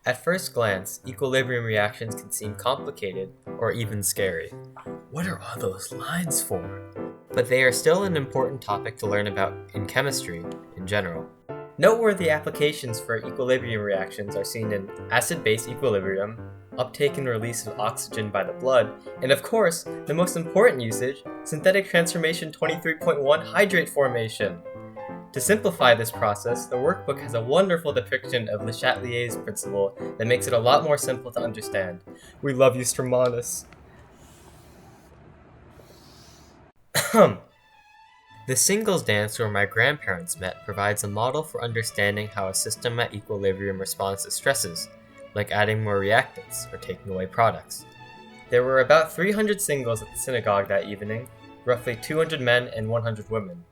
At first glance, equilibrium reactions can seem complicated or even scary. What are all those lines for? But they are still an important topic to learn about in chemistry in general. Noteworthy applications for equilibrium reactions are seen in acid-base equilibrium, uptake and release of oxygen by the blood, and of course, the most important usage, synthetic transformation 23.1 hydrate formation. To simplify this process, the workbook has a wonderful depiction of Le Chatelier's principle that makes it a lot more simple to understand. We love you, Stromanus. The singles dance where my grandparents met provides a model for understanding how a system at equilibrium responds to stresses, like adding more reactants or taking away products. There were about 300 singles at the synagogue that evening, roughly 200 men and 100 women.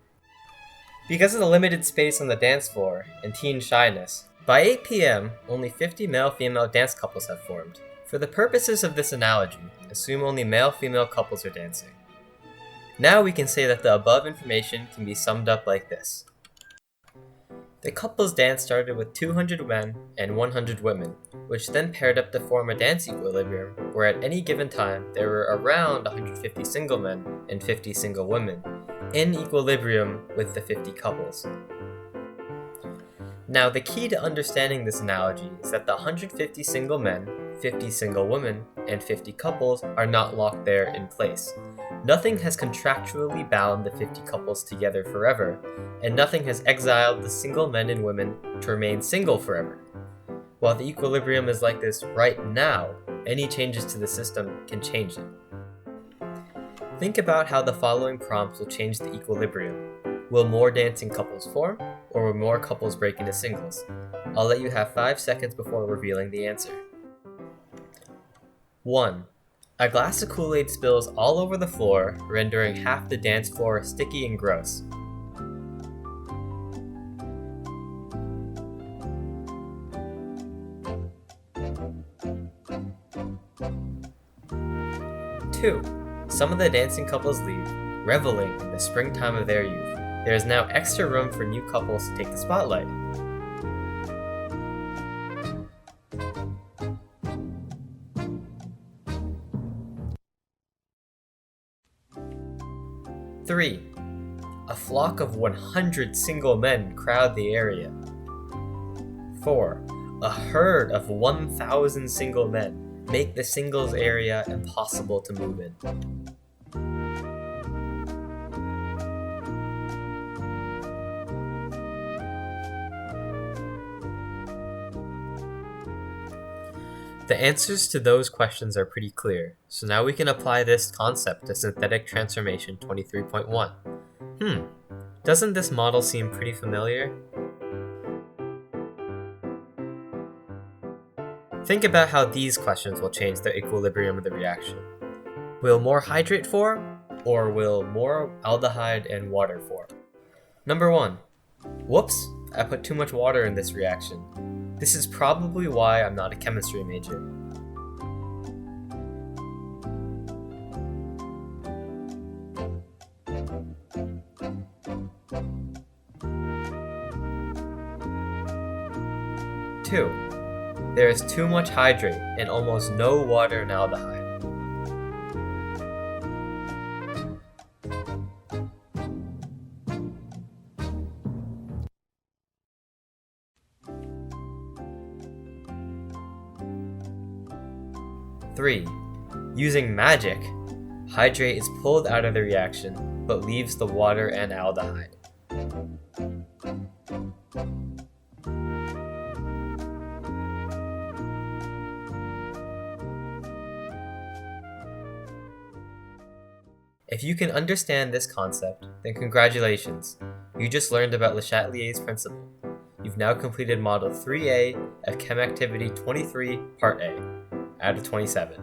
Because of the limited space on the dance floor and teen shyness, by 8 p.m., only 50 male-female dance couples have formed. For the purposes of this analogy, assume only male-female couples are dancing. Now we can say that the above information can be summed up like this. The couple's dance started with 200 men and 100 women, which then paired up to form a dance equilibrium where at any given time there were around 150 single men and 50 single women, in equilibrium with the 50 couples. Now the key to understanding this analogy is that the 150 single men, 50 single women, and 50 couples are not locked there in place. Nothing has contractually bound the 50 couples together forever, and nothing has exiled the single men and women to remain single forever. While the equilibrium is like this right now, any changes to the system can change it. Think about how the following prompts will change the equilibrium. Will more dancing couples form, or will more couples break into singles? I'll let you have 5 seconds before revealing the answer. 1. A glass of Kool-Aid spills all over the floor, rendering half the dance floor sticky and gross. 2. Some of the dancing couples leave, reveling in the springtime of their youth. There is now extra room for new couples to take the spotlight. 3. A flock of 100 single men crowd the area. 4. A herd of 1,000 single men make the singles area impossible to move in. The answers to those questions are pretty clear, so now we can apply this concept to synthetic transformation 23.1. Doesn't this model seem pretty familiar? Think about how these questions will change the equilibrium of the reaction. Will more hydrate form, or will more aldehyde and water form? Number 1. Whoops, I put too much water in this reaction. This is probably why I'm not a chemistry major. Two, there is too much hydrate and almost no water in aldehyde. 3. Using magic, hydrate is pulled out of the reaction, but leaves the water and aldehyde. If you can understand this concept, then congratulations! You just learned about Le Chatelier's principle. You've now completed Model 3A of Chem Activity 23, Part A, out of 27.